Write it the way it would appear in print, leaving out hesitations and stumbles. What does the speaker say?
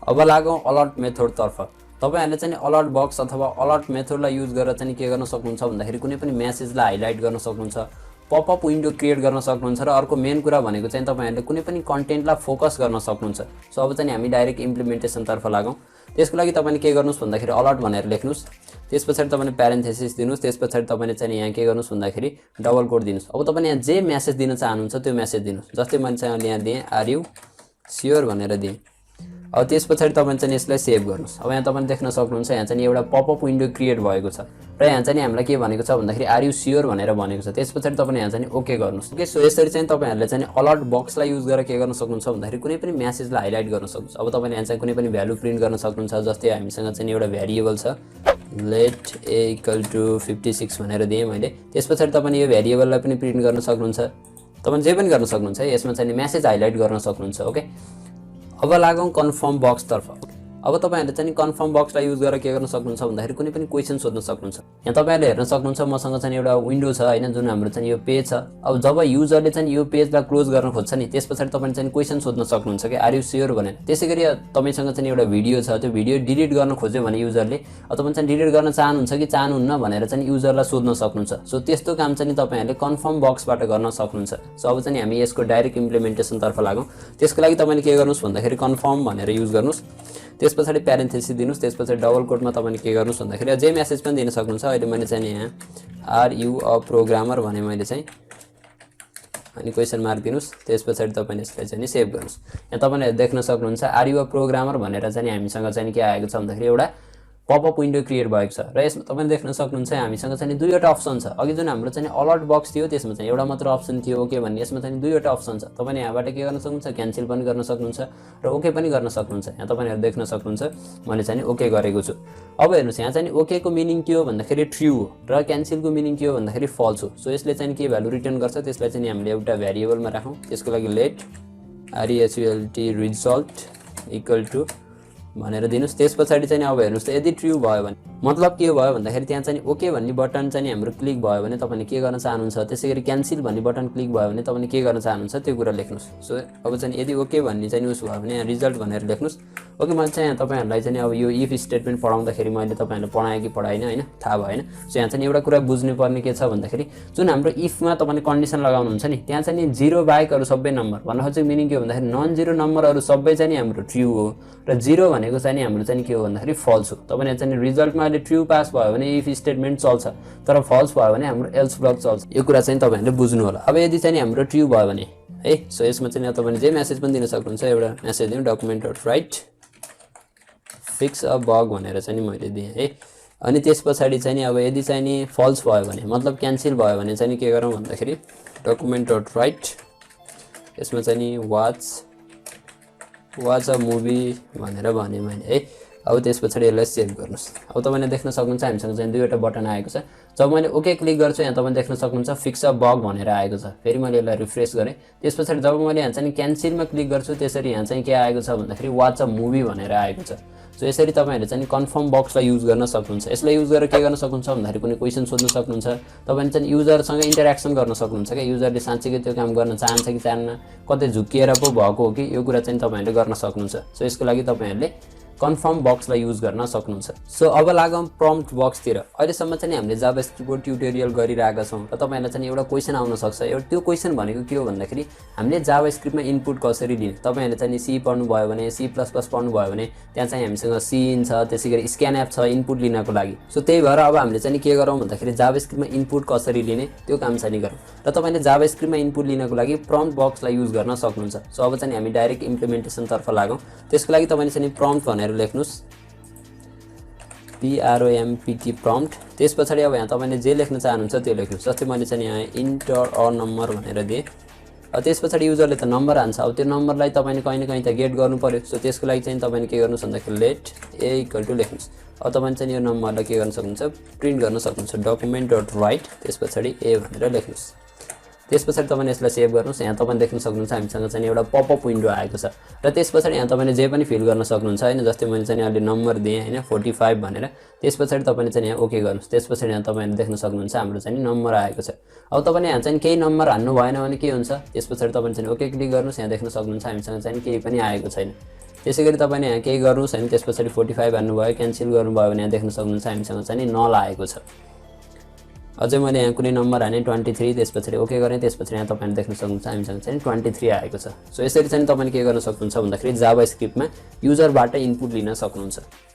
अब लागौं alert method तर्फ। तपाईहरुले चाहिँ अलर्ट बक्स अथवा अलर्ट मेथडलाई युज गरेर चाहिँ के गर्न सक्नुहुन्छ भन्दाखेरि कुनै पनि मेसेजलाई हाइलाइट गर्न सक्नुहुन्छ, पपअप विन्डो क्रिएट गर्न सक्नुहुन्छ र अर्को मेन कुरा भनेको चाहिँ तपाईहरुले कुनै पनि कन्टेन्टलाई फोकस गर्न सक्नुहुन्छ। सो अब चाहिँ हामी डाइरेक्ट इम्प्लिमेन्टेसन तर्फ लागौं। त्यसको लागि तपाईले के गर्नुस् भन्दाखेरि अलर्ट भनेर लेख्नुस्, त्यसपछि तपाईले प्यारेन्थेसिस दिनुस्, त्यसपछि तपाईले चाहिँ यहाँ के गर्नुस् भन्दाखेरि डबल कोट दिनुस्। अब तपाईले यहाँ जे मेसेज दिन चाहनुहुन्छ त्यो मेसेज दिनुस्। जस्तै मैले चाहिँ यहाँ दिए आर यु स्योर भनेर दिए। अब त्यसपछि तपाईले चाहिँ यसलाई सेभ गर्नुस्। अब यहाँ तपाईले देख्न सक्नुहुन्छ यहाँ चाहिँ एउटा पपअप विन्डो क्रिएट भएको छ र यहाँ चाहिँ हामीलाई के भनेको छ भन्दाखेरि आर यु स्योर भनेर भनेको छ। त्यसपछि तपाईले यहाँ चाहिँ ओके गर्नुस्। ओके, सो यसरी चाहिँ तपाईहरुले चाहिँ अलर्ट बक्सलाई युज गरेर के गर्न सक्नुहुन्छ भन्दाखेरि कुनै पनि मेसेजलाई हाइलाइट गर्न सक्नुहुन्छ। अब तपाईले यहाँ चाहिँ कुनै पनि भ्यालु प्रिन्ट गर्न सक्नुहुन्छ। जस्तै हामीसँग चाहिँ एउटा भेरिएबल छ लेट a = 56 भनेर दिए मैले। त्यसपछि तपाईले यो भेरिएबललाई पनि प्रिन्ट गर्न सक्नुहुन्छ। तपाईले जे पनि गर्न सक्नुहुन्छ, यसमा चाहिँ मेसेज हाइलाइट गर्न सक्नुहुन्छ। ओके, अब लागौं कन्फर्म बक्स तर्फ। अब तपाईहरुले चाहिँ कन्फर्म बक्सलाई युज गरेर के गर्न सक्नुहुन्छ भन्दाखेरि कुनै पनि क्वेशन सोध्न सक्नुहुन्छ। यहाँ तपाईहरुले हेर्न सक्नुहुन्छ मसँग चाहिँ एउटा विन्डो छ हैन, जुन हाम्रो चाहिँ यो पेज छ। अब जब युजरले चाहिँ यो पेजलाई क्लोज गर्न खोज्छ नि, त्यसपछि तपाईले चाहिँ क्वेशन सोध्न सक्नुहुन्छ के आर यु स्योर भनेर। त्यसैगरी तपाईसँग चाहिँ एउटा भिडियो छ, त्यो भिडियो डिलिट गर्न खोज्यो भने युजरले तपाईले चाहिँ डिलिट गर्न चाहनुहुन्छ कि चाहनुहुन्न भनेर चाहिँ युजरलाई सोध्न सक्नुहुन्छ। सो त्यस्तो काम चाहिँ तपाईहरुले कन्फर्म बक्सबाट गर्न सक्नुहुन्छ। सो अब चाहिँ हामी यसको डाइरेक्ट इम्प्लिमेन्टेसन तर्फ लागौं। त्यसको लागि तपाईले के गर्नुस् भन्दाखेरि कन्फर्म भनेर युज गर्नुस्, त्यसपछि प्यारेन्थेसिस दिनुस्, त्यसपछि डबल कोटमा तपाईले के गर्नुस् भन्दाखेरि जे मेसेज पनि दिन सक्नुहुन्छ। अहिले मैले चाहिँ यहाँ आर यु अ प्रोग्रामर भने मैले चाहिँ अनि क्वेशन मार्क दिनुस्, त्यसपछि तपाईले यसलाई चाहिँ सेभ गर्नुस्। यहाँ तपाईले देख्न सक्नुहुन्छ आर यु अ प्रोग्रामर भनेर चाहिँ हामीसँग चाहिँ के आएको छ भन्दाखेरि एउटा पपअप विन्डो क्रिएट भएको छ र यसमा तपाईले देख्न सक्नुहुन्छ हामीसँग चाहिँ दुईवटा अप्सन छ। अघि जुन हाम्रो चाहिँ अलर्ट बक्स थियो त्यसमा चाहिँ एउटा मात्र अप्सन थियो ओके भन्ने, यसमा चाहिँ दुईवटा अप्सन छ। तपाईले यहाँबाट के गर्न सक्नुहुन्छ, क्यान्सल पनि गर्न सक्नुहुन्छ र ओके पनि गर्न सक्नुहुन्छ। यहाँ तपाईहरु देख्न सक्नुहुन्छ मैले चाहिँ ओके गरेको छु। अब हेर्नुस् यहाँ चाहिँ ओके को मिनिङ के हो भन्दाखेरि ट्रू हो र क्यान्सल को मिनिङ के हो भन्दाखेरि फल्स हो। सो यसले चाहिँ के भ्यालु रिटर्न गर्छ, त्यसलाई चाहिँ हामीले एउटा भेरिएबलमा राखौं। त्यसको लागि let result result equal to भनेर दिनुस्। त्यसपछि चाहिँ अब हेर्नुस् त यदि ट्रू भयो भने मतलब के भयो भन्दाखेरि त्यहाँ चाहिँ ओके भन्ने बटन चाहिँ हाम्रो क्लिक भयो भने तपाईले के गर्न चाहनुहुन्छ, त्यसैगरी क्यान्सल भन्ने बटन क्लिक भयो भने तपाईले के गर्न चाहनुहुन्छ त्यो कुरा लेख्नुस्। सो अब चाहिँ यदि ओके भन्ने चाहिँ उस भयो भने यहाँ रिजल्ट भनेर लेख्नुस्। ओके, मैले चाहिँ यहाँ तपाईहरुलाई चाहिँ अब यो इफ स्टेटमेन्ट पढाउँदाखेरि मैले तपाईहरुलाई पढाएँ कि पढाइन हैन थाहा भएन। सो यहाँ चाहिँ एउटा कुरा बुझ्नु पर्ने के छ भन्दाखेरि जुन हाम्रो इफमा तपाईले कन्डिसन लगाउनुहुन्छ नि, त्यहाँ चाहिँ 0 बाहेक अरु सबै नम्बर भन्न खोजेको मिनिङ के हो भन्दाखेरि नन जीरो नम्बरहरु सबै चाहिँ हाम्रो ट्रू हो र 0 भनेको चाहिँ हाम्रो चाहिँ के हो भन्दाखेरि फल्स हो। तपाईले चाहिँ रिजल्टमा अहिले ट्रू पास भयो भने इफ स्टेटमेन्ट चल्छ, तर फल्स भयो भने हाम्रो एल्स ब्लक चल्छ। यो कुरा चाहिँ तपाईहरुले बुझ्नु होला। अब यदि चाहिँ हाम्रो ट्रू भयो भने है, सो यसमा चाहिँ तपाईले जे मेसेज पनि दिन सक्नुहुन्छ। एउटा मेसेज दिनु document.write फिक्स अ बग भनेर चाहिँ मैले दिएँ है। अनि त्यसपछि चाहिँ अब यदि चाहिँ नि फल्स भयो भने मतलब क्यान्सल भयो भने चाहिँ के गरौँ भन्दाखेरि document.write यसमा चाहिँ नि वाच अ मुभी भनेर भने मैले है। अब त्यसपछि यसलाई सेभ गर्नुस्। अब तपाईले देख्न सक्नुहुन्छ हामीसँग चाहिँ दुईवटा बटन आएको छ। जब मैले ओके क्लिक गर्छु यहाँ तपाईले देख्न सक्नुहुन्छ फिक्स अ बग भनेर आएको छ। फेरि मैले यसलाई रिफ्रेश गरे, त्यसपछि जब मैले यहाँ चाहिँ क्यान्सलमा क्लिक गर्छु त्यसरी यहाँ चाहिँ के आएको छ भन्दाखेरि वाच अ मुभी भनेर आएको छ। सो यसरी तपाईहरुले चाहिँ कन्फर्म बक्सलाई युज गर्न सक्नुहुन्छ। यसलाई युज गरेर के गर्न सक्नुहुन्छ भन्दाखेरि कुनै क्वेशन सोध्न सक्नुहुन्छ। तपाईले चाहिँ युजरसँग इन्टरेक्सन गर्न सक्नुहुन्छ के युजरले साँच्चै त्यो काम गर्न चाहन्छ कि चाहन्न, कतै झुकिएर पो भएको हो कि, यो कुरा चाहिँ तपाईहरुले गर्न सक्नुहुन्छ। सो यसको लागि तपाईहरुले कन्फर्म बक्सलाई युज गर्न सक्नुहुन्छ। सो अब लागौं प्रम्प्ट बक्सतिर। अहिलेसम्म चाहिँ हामीले जावास्क्रिप्टको ट्युटोरियल गरिरहेका छौं र तपाईहरुलाई चाहिँ एउटा क्वेशन आउन सक्छ। एउटा त्यो क्वेशन भनेको के हो भन्दाखेरि हामीले जावास्क्रिप्टमा इनपुट कसरी लिने। तपाईहरुले चाहिँ सी पढ्नु भयो भने, सी प्लस प्लस पढ्नु भयो भने त्यहाँ चाहिँ हामीसँग सिइन छ, त्यसैगरी स्क्यान एप छ इनपुट लिनको लागि। सो त्यही भएर अब हामीले चाहिँ के गरौँ भन्दाखेरि जावास्क्रिप्टमा इनपुट कसरी लिने त्यो काम चाहिँ गरौँ र तपाईले जावास्क्रिप्टमा इनपुट लिनको लागि प्रम्प्ट बक्सलाई युज गर्न सक्नुहुन्छ। सो अब चाहिँ हामी डाइरेक्ट इम्प्लिमेन्टेसन तर्फ लागौं। त्यसको लागि तपाईले चाहिँ प्रम्प्ट भनेर लेख्नुस्, PROMPT प्रम्प्ट। त्यसपछि अब यहाँ तपाईले जे लेख्न चाहनुहुन्छ त्यो लेख्नुस्। जस्तै मैले चाहिँ यहाँ इन्टर अ नम्बर भनेर दिए। त्यसपछि युजरले त नम्बर हान्छ। अब त्यो नम्बरलाई तपाईले कहीं न कहीं त गेट गर्नु पर्यो। सो त्यसको लागि चाहिँ तपाईले के गर्नुस् भन्दाखेरि लेट a = लेख्नुस्। अब तपाईले चाहिँ यो नम्बरलाई के गर्न सक्नुहुन्छ प्रिन्ट गर्न सक्नुहुन्छ document.write त्यसपछि a भनेर लेख्नुस्। त्यसपछि तपाईले यसलाई सेभ गर्नुस्। यहाँ तपाईले देख्न सक्नुहुन्छ हामीसँग चाहिँ एउटा पपअप विन्डो आएको छ र त्यसपछि यहाँ तपाईले जे पनि फिल गर्न सक्नुहुन्छ हैन। जस्तै मैले चाहिँ अहिले नम्बर दिएँ हैन 45 भनेर। त्यसपछि तपाईले चाहिँ यहाँ ओके गर्नुस्। त्यसपछि यहाँ तपाईले देख्न सक्नुहुन्छ हाम्रो चाहिँ नम्बर आएको छ। अब तपाईले यहाँ चाहिँ केही नम्बर हाल्नु भएन भने के हुन्छ, त्यसपछि तपाईले चाहिँ ओके क्लिक गर्नुस्। यहाँ देख्न सक्नुहुन्छ हामीसँग चाहिँ केही पनि आएको छैन। त्यसैगरी तपाईले यहाँ केही गर्नुस् हैन। त्यसपछि 45 हाल्नु भयो, क्यान्सल गर्नुभयो भने यहाँ देख्न सक्नुहुन्छ हामीसँग चाहिँ नल आएको छ। अझै मैले यहाँ कुनै नम्बर हाने 23, त्यसपछि ओके गरेँ। त्यसपछि यहाँ तपाईले देख्न सक्नुहुन्छ हामीसँग चाहिँ 23 आएको छ। सो यसरी चाहिँ तपाईले के गर्न सक्नुहुन्छ भन्दाखेरि जावास्क्रिप्टमा युजरबाट इनपुट लिन सक्नुहुन्छ।